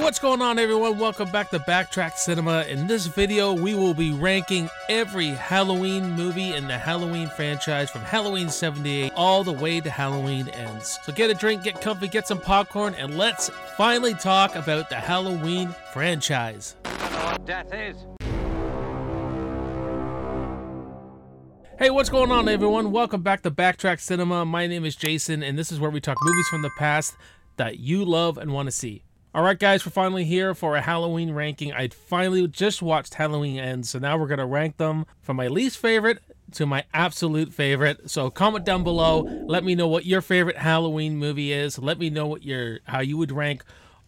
What's going on, everyone? Welcome back to Backtrack Cinema. In this video, we will be ranking every Halloween movie in the Halloween franchise from Halloween 78 all the way to Halloween Ends. So get a drink, get comfy, get some popcorn, and let's finally talk about the Halloween franchise. I know what death is. Hey, what's going on, everyone? Welcome back to Backtrack Cinema. My name is Jason, and this is where we talk movies from the past that you love and want to see. Alright guys, we're finally here for a Halloween ranking. I finally just watched Halloween Ends, so now we're going to rank them from my least favorite to my absolute favorite. So comment down below, let me know what your favorite Halloween movie is. Let me know what how you would rank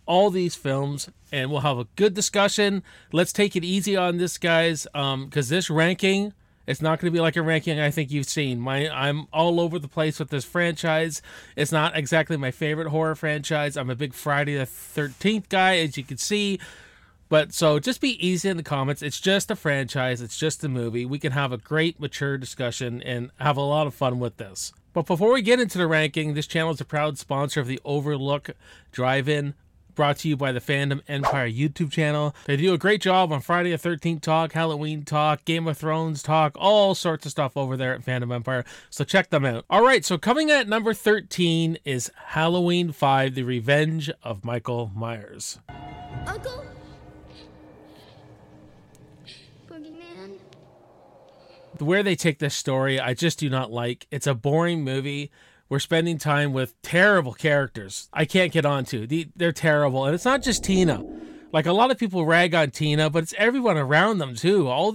all these films, and we'll have a good discussion. Let's take it easy on this, guys, because this ranking, it's not going to be like a ranking I think you've seen. I'm all over the place with this franchise. It's not exactly my favorite horror franchise. I'm a big Friday the 13th guy, as you can see. But so just be easy in the comments. It's just a franchise. It's just a movie. We can have a great, mature discussion and have a lot of fun with this. But before we get into the ranking, this channel is a proud sponsor of the Overlook Drive-In, brought to you by the Fandom Empire YouTube channel. They do a great job on Friday the 13th talk, Halloween talk, Game of Thrones talk, all sorts of stuff over there at Fandom Empire. So check them out. All right, so coming at number 13 is Halloween 5, The Revenge of Michael Myers. Uncle? Boogeyman? Where they take this story, I just do not like. It's a boring movie. We're spending time with terrible characters I can't get onto. They're terrible. And it's not just Tina. Like, a lot of people rag on Tina, but it's everyone around them too. All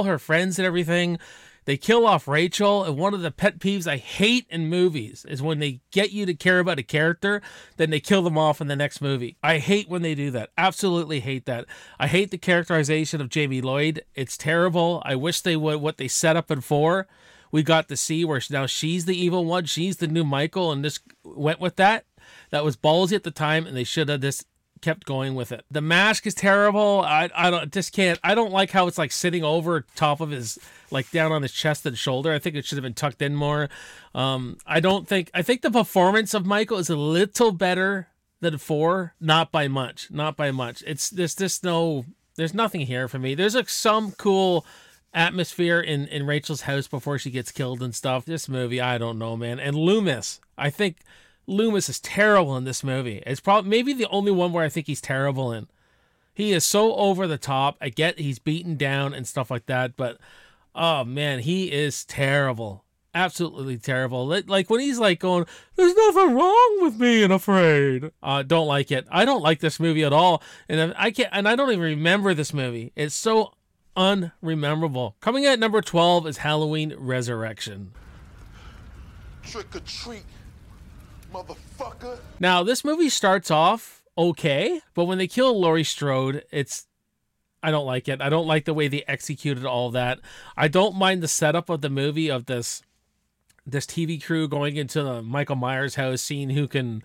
her friends and everything. They kill off Rachel. And one of the pet peeves I hate in movies is when they get you to care about a character, then they kill them off in the next movie. I hate when they do that. Absolutely hate that. I hate the characterization of Jamie Lloyd. It's terrible. I wish they would, what they set up in 4. We got to see where now she's the evil one. She's the new Michael, and just went with that. That was ballsy at the time, and they should have just kept going with it. The mask is terrible. I don't like how it's like sitting over top of his, like down on his chest and shoulder. I think it should have been tucked in more. I think the performance of Michael is a little better than 4. Not by much. There's nothing here for me. There's like some cool atmosphere in Rachel's house before she gets killed and stuff. This movie, I don't know, man. And Loomis, I think Loomis is terrible in this movie. It's probably maybe the only one where I think he's terrible in. He is so over the top. I get he's beaten down and stuff like that, but oh man, he is terrible. Absolutely terrible. Like when he's like going, "There's nothing wrong with being afraid." Don't like it. I don't like this movie at all, and I don't even remember this movie. It's so unrememberable. Coming at number 12 is Halloween Resurrection. Trick or treat, motherfucker. Now, this movie starts off okay, but when they kill Laurie Strode, I don't like it. I don't like the way they executed all that. I don't mind the setup of the movie of this TV crew going into the Michael Myers house, seeing who can,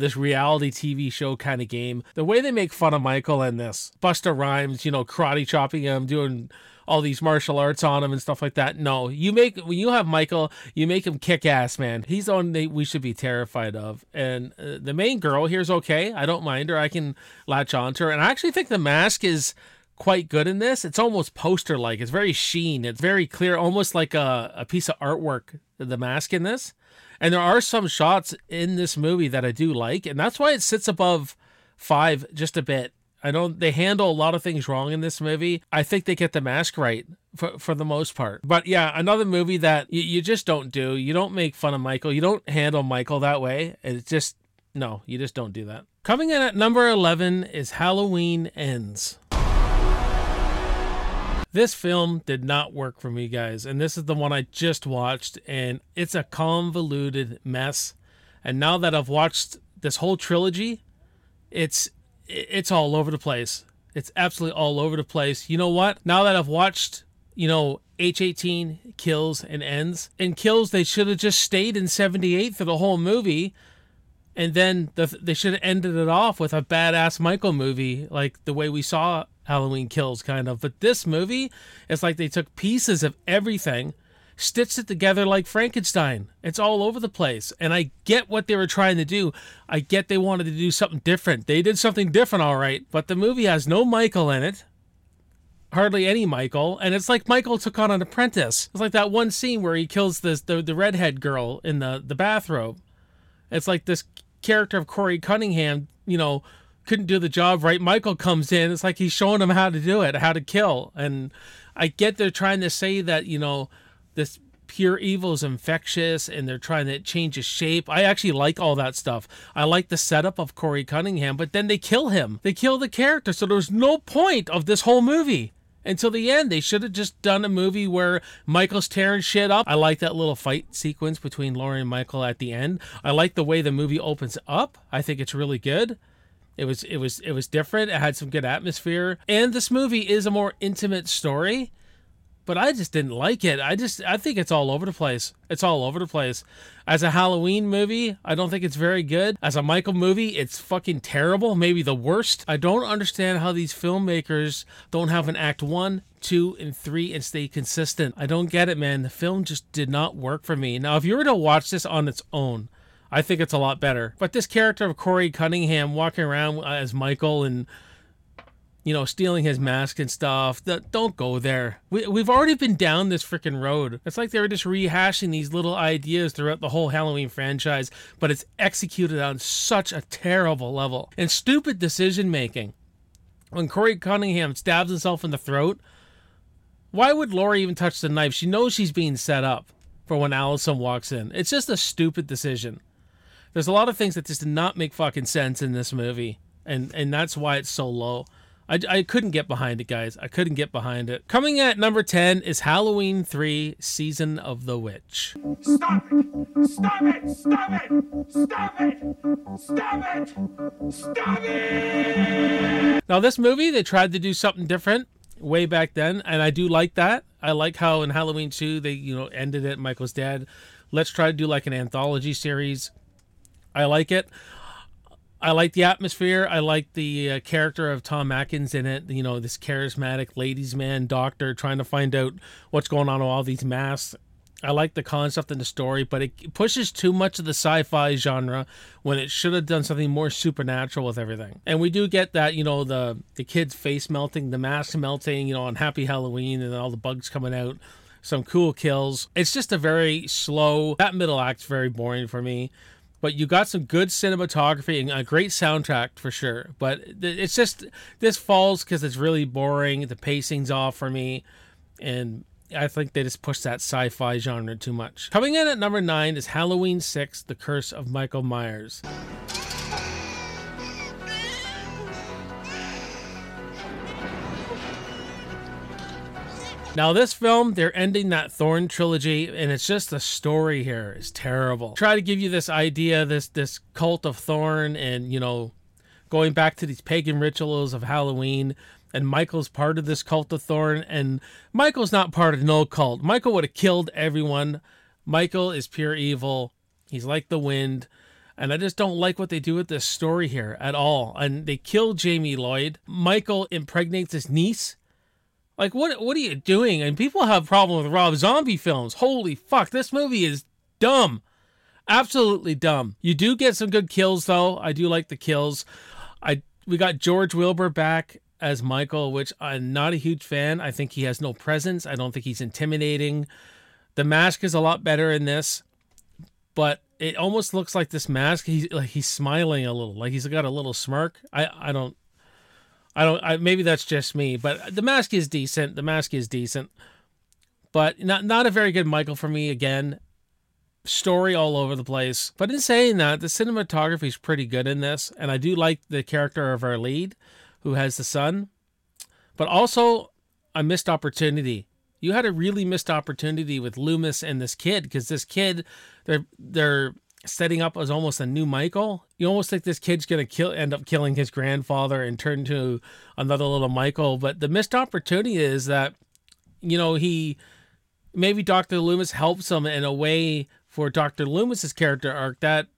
this reality TV show kind of game. The way they make fun of Michael in this, Busta Rhymes, karate chopping him, doing all these martial arts on him and stuff like that. No, when you have Michael, you make him kick ass, man. He's the one we should be terrified of. And the main girl here's okay. I don't mind her. I can latch on to her. And I actually think the mask is quite good in this. It's almost poster-like. It's very sheen. It's very clear, almost like a piece of artwork, the mask in this. And there are some shots in this movie that I do like, and that's why it sits above 5 just a bit. They handle a lot of things wrong in this movie. I think they get the mask right for the most part. But yeah, another movie that you just don't do. You don't make fun of Michael. You don't handle Michael that way. It's just, no, you just don't do that. Coming in at number 11 is Halloween Ends. This film did not work for me, guys, and this is the one I just watched, and it's a convoluted mess. And now that I've watched this whole trilogy, it's all over the place. It's absolutely all over the place. You know what? Now that I've watched, H-18, Kills, and Ends, and Kills, they should have just stayed in 78 for the whole movie, and then they should have ended it off with a badass Michael movie, like the way we saw Halloween Kills, kind of. But this movie, it's like they took pieces of everything, stitched it together like Frankenstein. It's all over the place. And I get what they were trying to do. I get they wanted to do something different. They did something different, all right. But the movie has no Michael in it. Hardly any Michael. And it's like Michael took on an apprentice. It's like that one scene where he kills the redhead girl in the bathrobe. It's like this character of Corey Cunningham, couldn't do the job right. Michael comes in. It's like he's showing him how to do it, how to kill. And I get they're trying to say that, this pure evil is infectious and they're trying to change his shape. I actually like all that stuff. I like the setup of Corey Cunningham, but then they kill him. They kill the character. So there's no point of this whole movie until the end. They should have just done a movie where Michael's tearing shit up. I like that little fight sequence between Laurie and Michael at the end. I like the way the movie opens up. I think it's really good. It was different. It had some good atmosphere. And this movie is a more intimate story, but I just didn't like it. I think it's all over the place. It's all over the place. As a Halloween movie, I don't think it's very good. As a Michael movie, it's fucking terrible. Maybe the worst. I don't understand how these filmmakers don't have an act 1, 2, and 3 and stay consistent. I don't get it, man. The film just did not work for me. Now, if you were to watch this on its own, I think it's a lot better. But this character of Corey Cunningham walking around as Michael and, stealing his mask and stuff, don't go there. We've already been down this freaking road. It's like they were just rehashing these little ideas throughout the whole Halloween franchise, but it's executed on such a terrible level. And stupid decision making. When Corey Cunningham stabs himself in the throat, why would Laurie even touch the knife? She knows she's being set up for when Allison walks in. It's just a stupid decision. There's a lot of things that just did not make fucking sense in this movie, and that's why it's so low. I couldn't get behind it, guys. I couldn't get behind it. Coming at number 10 is Halloween 3, Season of the Witch. Stop it! Stop it! Stop it! Stop it! Stop it! Stop it! Now, this movie, they tried to do something different way back then, and I do like that. I like how in Halloween 2, they, ended it, Michael's dead. Let's try to do like an anthology series. I like it. I like the atmosphere. I like the character of Tom Atkins in it. This charismatic ladies' man doctor trying to find out what's going on with all these masks. I like the concept and the story, but it pushes too much of the sci-fi genre when it should have done something more supernatural with everything. And we do get that, the kid's face melting, the mask melting, on Happy Halloween and all the bugs coming out. Some cool kills. It's just a very slow, that middle act's very boring for me. But you got some good cinematography and a great soundtrack for sure. But it's just, this falls because it's really boring. The pacing's off for me. And I think they just pushed that sci-fi genre too much. Coming in at number 9 is Halloween 6, The Curse of Michael Myers. Now this film, they're ending that Thorn trilogy, and it's just the story here is terrible. Try to give you this idea, this cult of Thorn, and going back to these pagan rituals of Halloween, and Michael's part of this cult of Thorn, and Michael's not part of no cult. Michael would have killed everyone. Michael is pure evil. He's like the wind. And I just don't like what they do with this story here at all. And they kill Jamie Lloyd. Michael impregnates his niece. Like, what are you doing? And people have a problem with Rob Zombie films. Holy fuck, this movie is dumb. Absolutely dumb. You do get some good kills, though. I do like the kills. We got George Wilbur back as Michael, which I'm not a huge fan. I think he has no presence. I don't think he's intimidating. The mask is a lot better in this. But it almost looks like this mask, he's smiling a little. Like he's got a little smirk. Maybe that's just me, but the mask is decent. But not a very good Michael for me again. Story all over the place. But in saying that, the cinematography is pretty good in this, and I do like the character of our lead, who has the son. But also a missed opportunity. You had a really missed opportunity with Loomis and this kid, because this kid, they're setting up as almost a new Michael. You almost think this kid's going to end up killing his grandfather and turn to another little Michael. But the missed opportunity is that, maybe Dr. Loomis helps him in a way for Dr. Loomis's character arc that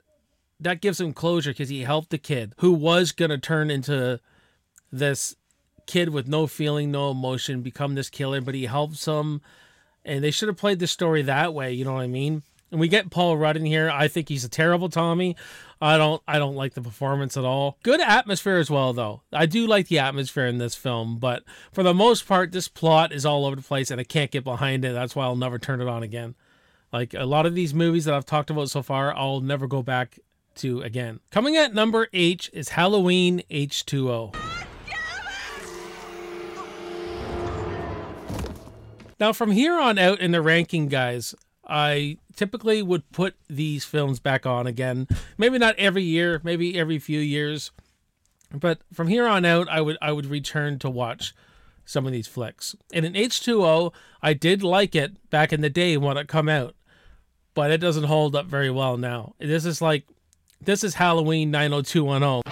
gives him closure, because he helped the kid who was going to turn into this kid with no feeling, no emotion, become this killer, but he helps him And they should have played the story that way, you know what I mean? And we get Paul Rudd in here. I think he's a terrible Tommy. I don't like the performance at all. Good atmosphere as well, though. I do like the atmosphere in this film, but for the most part, this plot is all over the place, and I can't get behind it. That's why I'll never turn it on again. Like a lot of these movies that I've talked about so far, I'll never go back to again. Coming at number 8 is Halloween H2O. Now, from here on out in the ranking, guys, I typically would put these films back on again. Maybe not every year, maybe every few years. But from here on out, I would return to watch some of these flicks. And in H2O, I did like it back in the day when it come out. But it doesn't hold up very well now. This is Halloween 90210.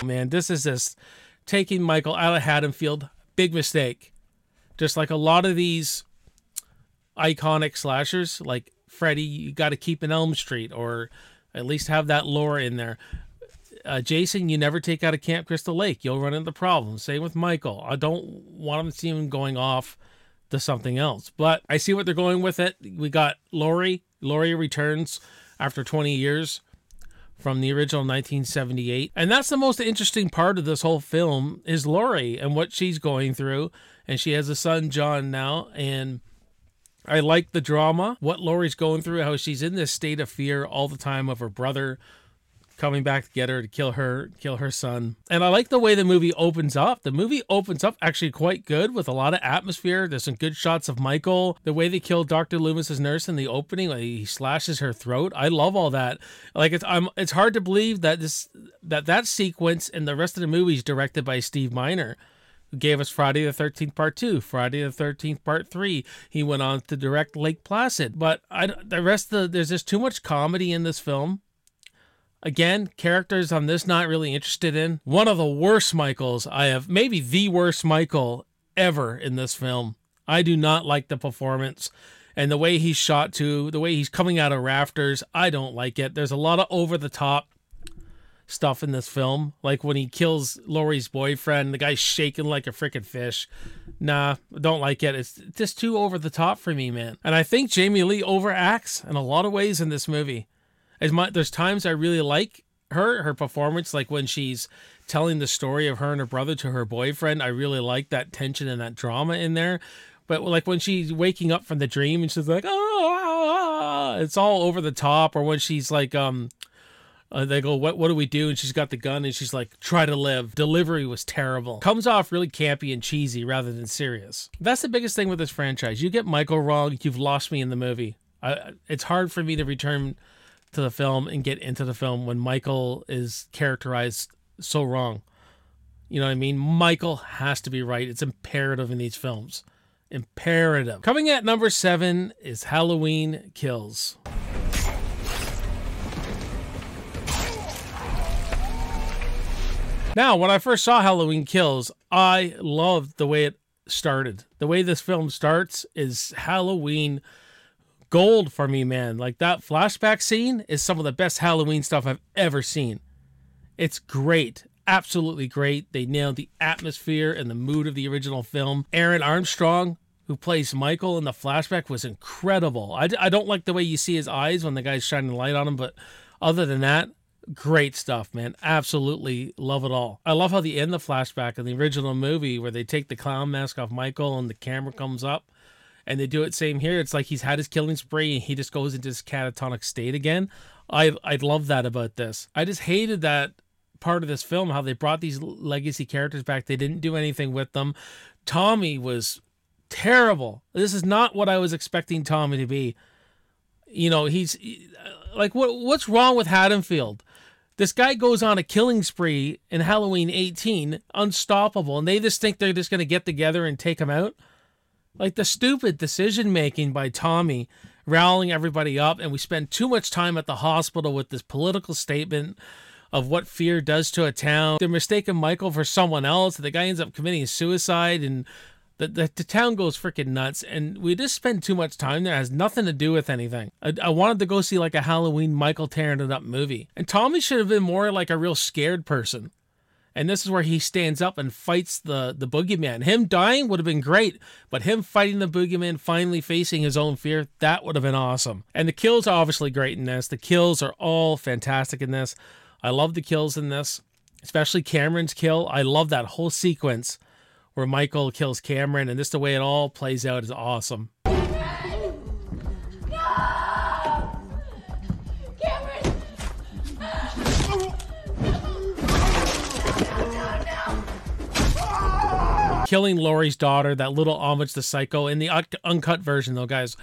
Man, this is just taking Michael out of Haddonfield. Big mistake. Just like a lot of these iconic slashers, like Freddy, you got to keep an Elm Street, or at least have that lore in there. Jason, you never take out of Camp Crystal Lake. You'll run into problems. Same with Michael. I don't want to see him going off to something else. But I see what they're going with it. We got Laurie. Laurie returns after 20 years from the original 1978. And that's the most interesting part of this whole film is Laurie and what she's going through. And she has a son, John, now. And I like the drama, what Laurie's going through, how she's in this state of fear all the time of her brother coming back to get her to kill her son. And I like the way the movie opens up. The movie opens up actually quite good with a lot of atmosphere. There's some good shots of Michael. The way they kill Dr. Loomis's nurse in the opening, like he slashes her throat. I love all that. Like it's hard to believe that that sequence and the rest of the movie is directed by Steve Miner, who gave us Friday the 13th Part 2, Friday the 13th Part 3. He went on to direct Lake Placid. But there's just too much comedy in this film. Again, characters I'm just not really interested in. One of the worst Michaels I have, maybe the worst Michael ever in this film. I do not like the performance. And the way he's shot too, the way he's coming out of rafters, I don't like it. There's a lot of over-the-top stuff in this film. Like when he kills Laurie's boyfriend, the guy's shaking like a freaking fish. Nah, don't like it. It's just too over-the-top for me, man. And I think Jamie Lee overacts in a lot of ways in this movie. There's times I really like her performance, like when she's telling the story of her and her brother to her boyfriend. I really like that tension and that drama in there. But like when she's waking up from the dream and she's like, oh, it's all over the top. Or when she's like, they go, what do we do? And she's got the gun and she's like, try to live. Delivery was terrible. Comes off really campy and cheesy rather than serious. That's the biggest thing with this franchise. You get Michael wrong, you've lost me in the movie. It's hard for me to return to the film and get into the film when Michael is characterized so wrong. You know what I mean? Michael has to be right. It's imperative in these films. Imperative. Coming at number 7 is Halloween Kills. Now, when I first saw Halloween Kills, I loved the way it started. The way this film starts is Halloween gold for me, man. Like that flashback scene is some of the best Halloween stuff I've ever seen. It's great. Absolutely great. They nailed the atmosphere and the mood of the original film. Aaron Armstrong, who plays Michael in the flashback, was incredible. I don't like the way you see his eyes when the guy's shining light on him, but other than that, great stuff, man. Absolutely love it all. I love how they end the flashback in the original movie where they take the clown mask off Michael and the camera comes up. And they do it same here. It's like he's had his killing spree and he just goes into this catatonic state again. I love that about this. I just hated that part of this film, how they brought these legacy characters back. They didn't do anything with them. Tommy was terrible. This is not what I was expecting Tommy to be. You know, he's like, what's wrong with Haddonfield? This guy goes on a killing spree in Halloween 18, unstoppable, and they just think they're just going to get together and take him out. Like the stupid decision-making by Tommy, rallying everybody up, and we spend too much time at the hospital with this political statement of what fear does to a town. They're mistaking Michael for someone else, and the guy ends up committing suicide, and the town goes freaking nuts, and we just spend too much time there. It has nothing to do with anything. I wanted to go see like a Halloween Michael tearing it up movie, and Tommy should have been more like a real scared person. And this is where he stands up and fights the boogeyman. Him dying would have been great, but him fighting the boogeyman, finally facing his own fear, that would have been awesome. And the kills are obviously great in this. The kills are all fantastic in this. I love the kills in this, especially Cameron's kill. I love that whole sequence where Michael kills Cameron, and just the way it all plays out is awesome. Killing Laurie's daughter, that little homage to Psycho, in the uncut version though, guys,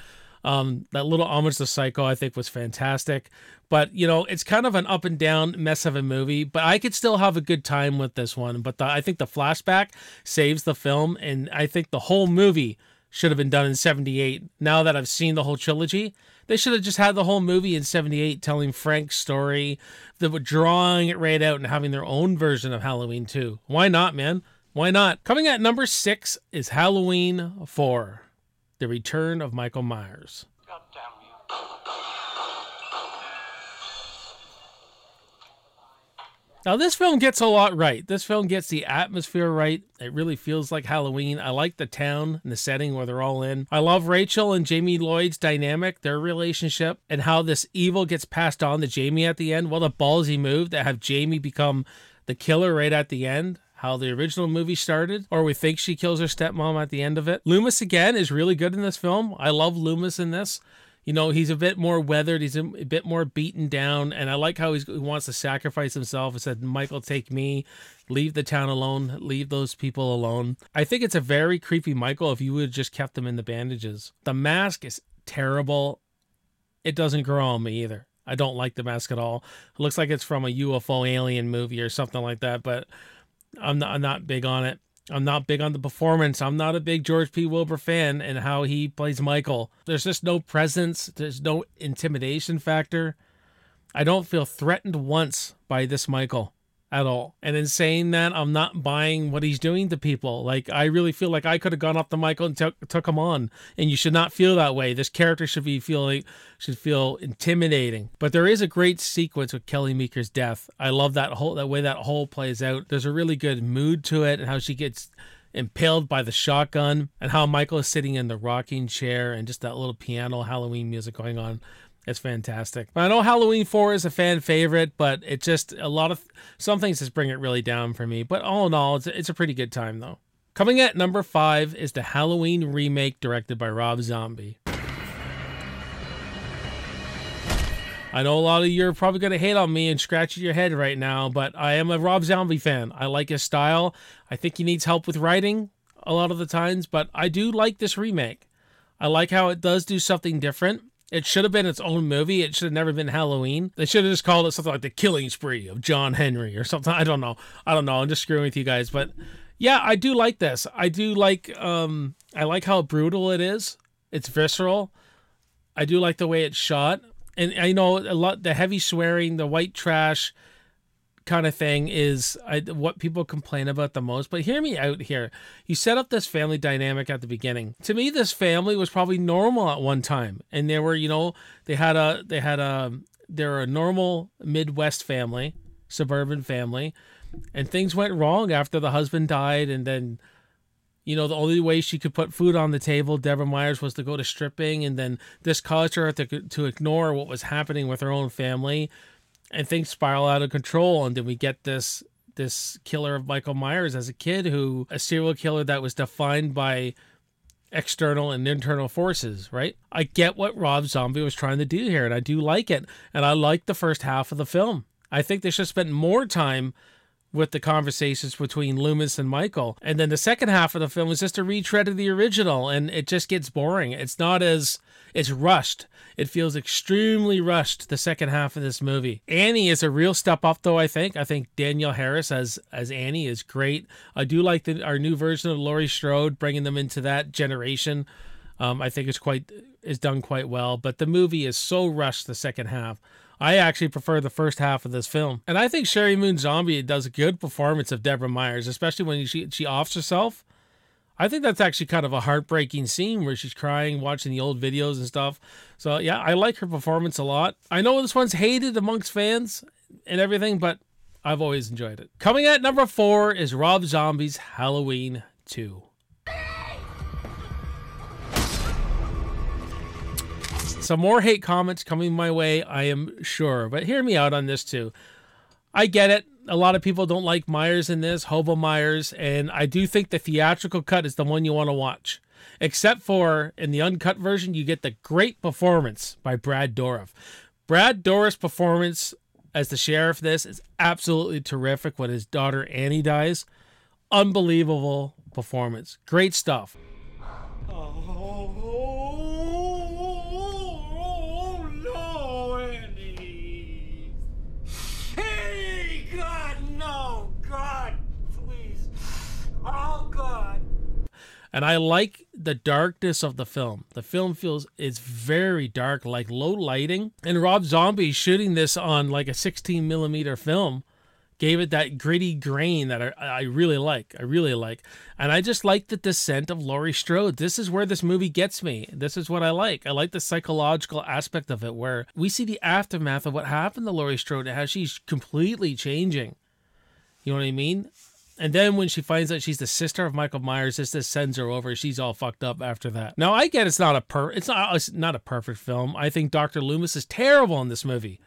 that little homage to Psycho I think was fantastic. But, you know, it's kind of an up and down mess of a movie, but I could still have a good time with this one. But I think the flashback saves the film, and I think the whole movie should have been done in 78. Now that I've seen the whole trilogy, they should have just had the whole movie in 78 telling Frank's story, drawing it right out and having their own version of Halloween 2. Why not, man? Why not? Coming at number 6 is Halloween 4, The Return of Michael Myers. God damn you. Now, this film gets a lot right. This film gets the atmosphere right. It really feels like Halloween. I like the town and the setting where they're all in. I love Rachel and Jamie Lloyd's dynamic, their relationship, and how this evil gets passed on to Jamie at the end. What a ballsy move to have Jamie become the killer right at the end. How the original movie started, or we think she kills her stepmom at the end of it. Loomis, again, is really good in this film. I love Loomis in this. You know, he's a bit more weathered. He's a bit more beaten down. And I like how he wants to sacrifice himself. He said, Michael, take me. Leave the town alone. Leave those people alone. I think it's a very creepy Michael if you would have just kept him in the bandages. The mask is terrible. It doesn't grow on me either. I don't like the mask at all. It looks like it's from a UFO alien movie or something like that, but I'm not big on it. I'm not big on the performance. I'm not a big George P. Wilbur fan and how he plays Michael. There's just no presence. There's no intimidation factor. I don't feel threatened once by this Michael at all. And in saying that, I'm not buying what he's doing to people. Like, I really feel like I could have gone up to Michael and took him on. And you should not feel that way. This character should feel intimidating. But there is a great sequence with Kelly Meeker's death. I love that way that whole plays out. There's a really good mood to it, and how she gets impaled by the shotgun, and how Michael is sitting in the rocking chair, and just that little piano Halloween music going on. It's fantastic. I know Halloween 4 is a fan favorite, but it just, some things just bring it really down for me. But all in all, it's a pretty good time though. Coming at number 5 is the Halloween remake directed by Rob Zombie. I know a lot of you are probably going to hate on me and scratch your head right now, but I am a Rob Zombie fan. I like his style. I think he needs help with writing a lot of the times, but I do like this remake. I like how it does do something different. It should have been its own movie. It should have never been Halloween. They should have just called it something like The Killing Spree of John Henry or something. I don't know. I'm just screwing with you guys. But yeah, I do like this. I do like, I like how brutal it is. It's visceral. I do like the way it's shot. And I know the heavy swearing, the white trash kind of thing is what people complain about the most. But hear me out here. You set up this family dynamic at the beginning. To me, this family was probably normal at one time, and they were, they're a normal Midwest family, suburban family, and things went wrong after the husband died, and then, the only way she could put food on the table, Deborah Myers, was to go to stripping, and then this caused her to ignore what was happening with her own family. And things spiral out of control, and then we get this killer of Michael Myers as a kid, a serial killer that was defined by external and internal forces, right? I get what Rob Zombie was trying to do here, and I do like it. And I like the first half of the film. I think they should have spent more time with the conversations between Loomis and Michael. And then the second half of the film is just a retread of the original, and it just gets boring. It's rushed. It feels extremely rushed, the second half of this movie. Annie is a real step up, though, I think. I think Danielle Harris as Annie is great. I do like our new version of Laurie Strode, bringing them into that generation. I think it's done quite well. But the movie is so rushed, the second half. I actually prefer the first half of this film. And I think Sherry Moon Zombie does a good performance of Deborah Myers, especially when she offs herself. I think that's actually kind of a heartbreaking scene where she's crying, watching the old videos and stuff. So yeah, I like her performance a lot. I know this one's hated amongst fans and everything, but I've always enjoyed it. Coming at number 4 is Rob Zombie's Halloween 2. Some more hate comments coming my way, I am sure, but hear me out on this too. I get it. A lot of people don't like Myers in this, Hobo Myers, and I do think the theatrical cut is the one you want to watch. Except for, in the uncut version, you get the great performance by Brad Dourif. Brad Dourif's performance as the sheriff this is absolutely terrific when his daughter Annie dies. Unbelievable performance. Great stuff. Oh, no, Andy. Hey, God, no. God, please. Oh, God. And I like the darkness of the film. The film it's very dark, like low lighting. And Rob Zombie shooting this on like a 16 millimeter film gave it that gritty grain that I really like. And I just like the descent of Laurie Strode. This is where this movie gets me. This is what I like. I like the psychological aspect of it where we see the aftermath of what happened to Laurie Strode and how she's completely changing. You know what I mean? And then when she finds out she's the sister of Michael Myers, this sends her over. She's all fucked up after that. Now I get it's not a perfect film. I think Dr. Loomis is terrible in this movie.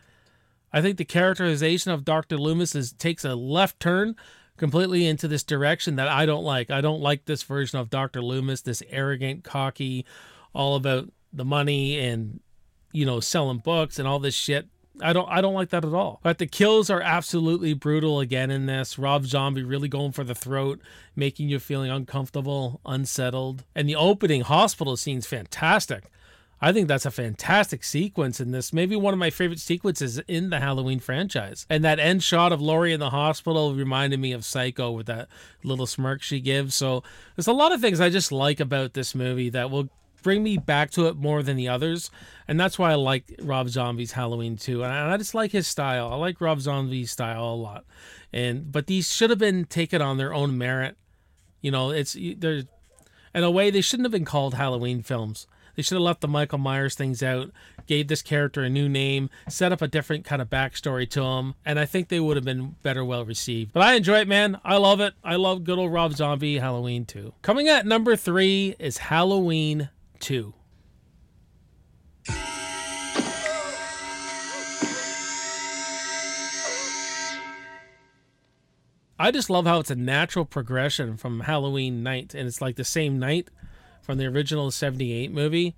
I think the characterization of Dr. Loomis takes a left turn completely into this direction that I don't like. I don't like this version of Dr. Loomis, this arrogant, cocky, all about the money and, selling books and all this shit. I don't like that at all. But the kills are absolutely brutal again in this. Rob Zombie really going for the throat, making you feeling uncomfortable, unsettled. And the opening hospital scene's fantastic. I think that's a fantastic sequence in this. Maybe one of my favorite sequences in the Halloween franchise. And that end shot of Laurie in the hospital reminded me of Psycho with that little smirk she gives. So there's a lot of things I just like about this movie that will bring me back to it more than the others. And that's why I like Rob Zombie's Halloween 2. And I just like his style. I like Rob Zombie's style a lot. But these should have been taken on their own merit. In a way, they shouldn't have been called Halloween films. They should have left the Michael Myers things out, gave this character a new name, set up a different kind of backstory to him, and I think they would have been better well received. But I enjoy it, man. I love it. I love good old Rob Zombie Halloween 2. Coming at number 3 is Halloween 2. I just love how it's a natural progression from Halloween night, and it's like the same night from the original 78 movie.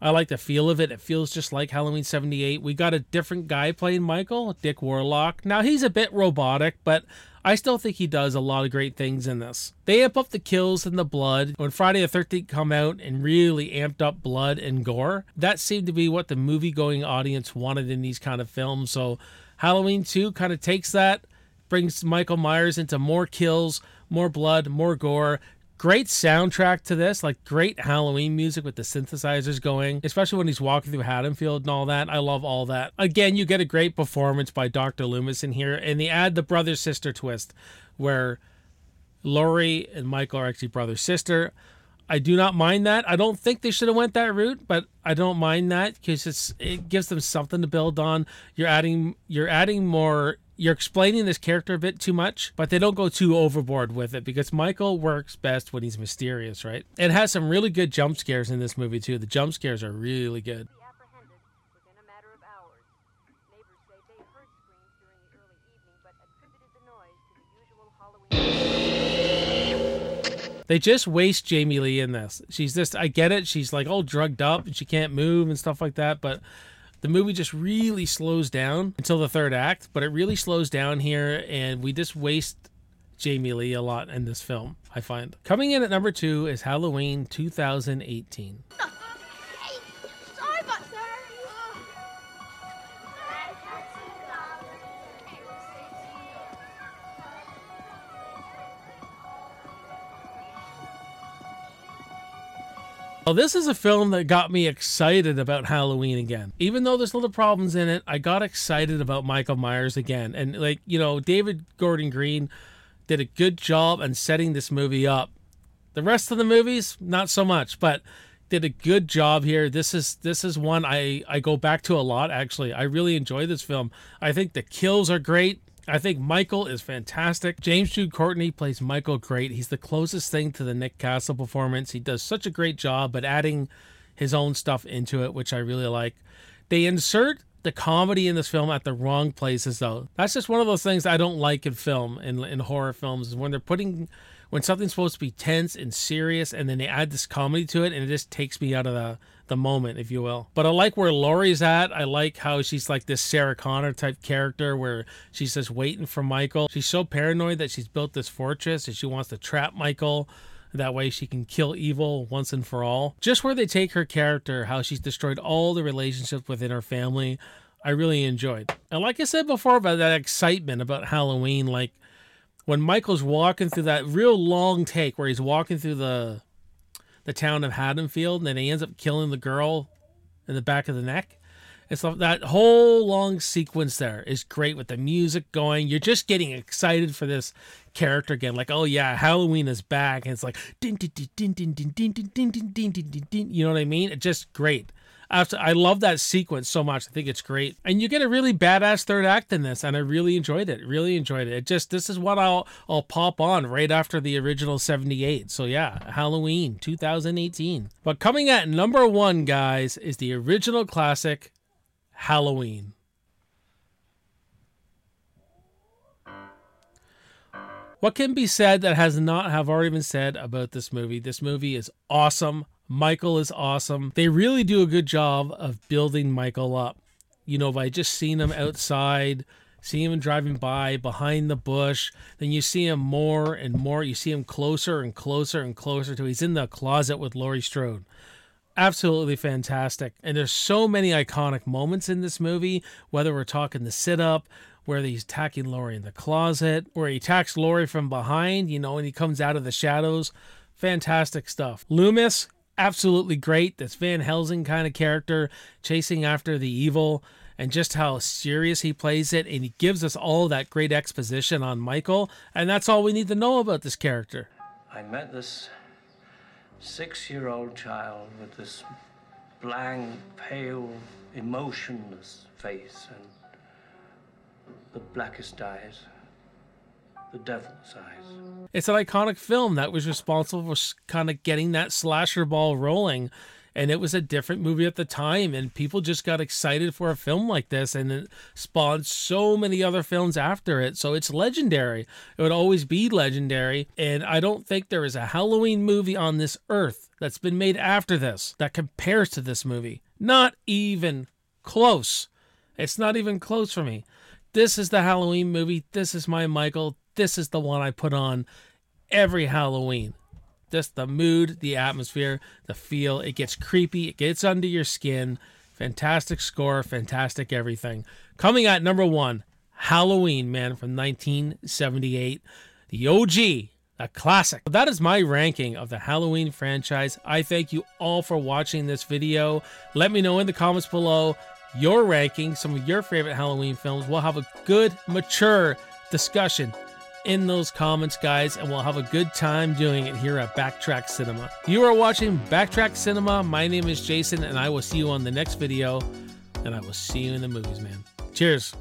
I like the feel of it. It feels just like Halloween 78. We got a different guy playing Michael, Dick Warlock. Now, he's a bit robotic, but I still think he does a lot of great things in this. They amp up the kills and the blood. When Friday the 13th come out and really amped up blood and gore, that seemed to be what the movie-going audience wanted in these kind of films. So Halloween 2 kind of takes that, brings Michael Myers into more kills, more blood, more gore. Great soundtrack to this, like great Halloween music with the synthesizers going, especially when he's walking through Haddonfield and all that. I love all that. Again, you get a great performance by Dr. Loomis in here, and they add the brother-sister twist where Laurie and Michael are actually brother-sister. I do not mind that. I don't think they should have went that route, but I don't mind that because it gives them something to build on. You're adding more. You're explaining this character a bit too much, but they don't go too overboard with it because Michael works best when he's mysterious, right? It has some really good jump scares in this movie too. The jump scares are really good. Apprehended within a matter of hours. Neighbors say they heard screams during the early evening, but attributed the noise to the usual Halloween. They just waste Jamie Lee in this. I get it. She's like all drugged up and she can't move and stuff like that, but the movie just really slows down until the third act, but it really slows down here, and we just waste Jamie Lee a lot in this film, I find. Coming in at number 2 is Halloween 2018. Hey, sorry about sir. Well, this is a film that got me excited about Halloween again. Even though there's little problems in it, I got excited about Michael Myers again. And David Gordon Green did a good job on setting this movie up. The rest of the movies, not so much, but did a good job here. This is one I go back to a lot, actually. I really enjoy this film. I think the kills are great. I think Michael is fantastic. James Jude Courtney plays Michael great. He's the closest thing to the Nick Castle performance. He does such a great job at adding his own stuff into it, which I really like. They insert the comedy in this film at the wrong places, though. That's just one of those things I don't like in film, in horror films, is when when something's supposed to be tense and serious, and then they add this comedy to it, and it just takes me out of the moment, if you will. But I like where Laurie's at. I like how she's like this Sarah Connor type character where she's just waiting for Michael. She's so paranoid that she's built this fortress and she wants to trap Michael. That way she can kill evil once and for all. Just where they take her character, how she's destroyed all the relationships within her family, I really enjoyed. And like I said before about that excitement about Halloween, like when Michael's walking through that real long take where he's walking through the town of Haddonfield and then he ends up killing the girl in the back of the neck. It's like that whole long sequence there is great with the music going. You're just getting excited for this character again. Like, oh yeah, Halloween is back. And it's like, din, din, din, din, din, din, din, din, din, din, din, din, din. You know what I mean? It's just great. I love that sequence so much. I think it's great. And you get a really badass third act in this, and I really enjoyed it. Really enjoyed it. This is what I'll pop on right after the original 78. So yeah, Halloween 2018. But coming at number 1, guys, is the original classic Halloween. What can be said that has not have already been said about this movie? This movie is awesome. Michael is awesome. They really do a good job of building Michael up. You know, by just seeing him outside, seeing him driving by behind the bush, then you see him more and more. You see him closer and closer and closer to he's in the closet with Laurie Strode. Absolutely fantastic. And there's so many iconic moments in this movie, whether we're talking the sit-up, where he's attacking Laurie in the closet, where he attacks Laurie from behind, you know, and he comes out of the shadows. Fantastic stuff. Loomis, absolutely great. This Van Helsing kind of character chasing after the evil, and just how serious he plays it. And he gives us all that great exposition on Michael. And that's all we need to know about this character. I met this 6-year-old child with this blank, pale, emotionless face and the blackest eyes, the devil's eyes. It's an iconic film that was responsible for kind of getting that slasher ball rolling. And it was a different movie at the time, and people just got excited for a film like this, and it spawned so many other films after it. So it's legendary. It would always be legendary. And I don't think there is a Halloween movie on this earth that's been made after this that compares to this movie. Not even close. It's not even close for me. This is the Halloween movie. This is my Michael. This is the one I put on every Halloween. Just the mood, the atmosphere, the feel. It gets creepy. It gets under your skin. Fantastic score. Fantastic everything. Coming at number 1, Halloween, man, from 1978. The OG, a classic. That is my ranking of the Halloween franchise. I thank you all for watching this video. Let me know in the comments below your ranking, some of your favorite Halloween films. We'll have a good, mature discussion in those comments, guys, and we'll have a good time doing it here at Backtrack Cinema. You are watching Backtrack Cinema. My name is Jason, and I will see you on the next video, and I will see you in the movies, man. Cheers.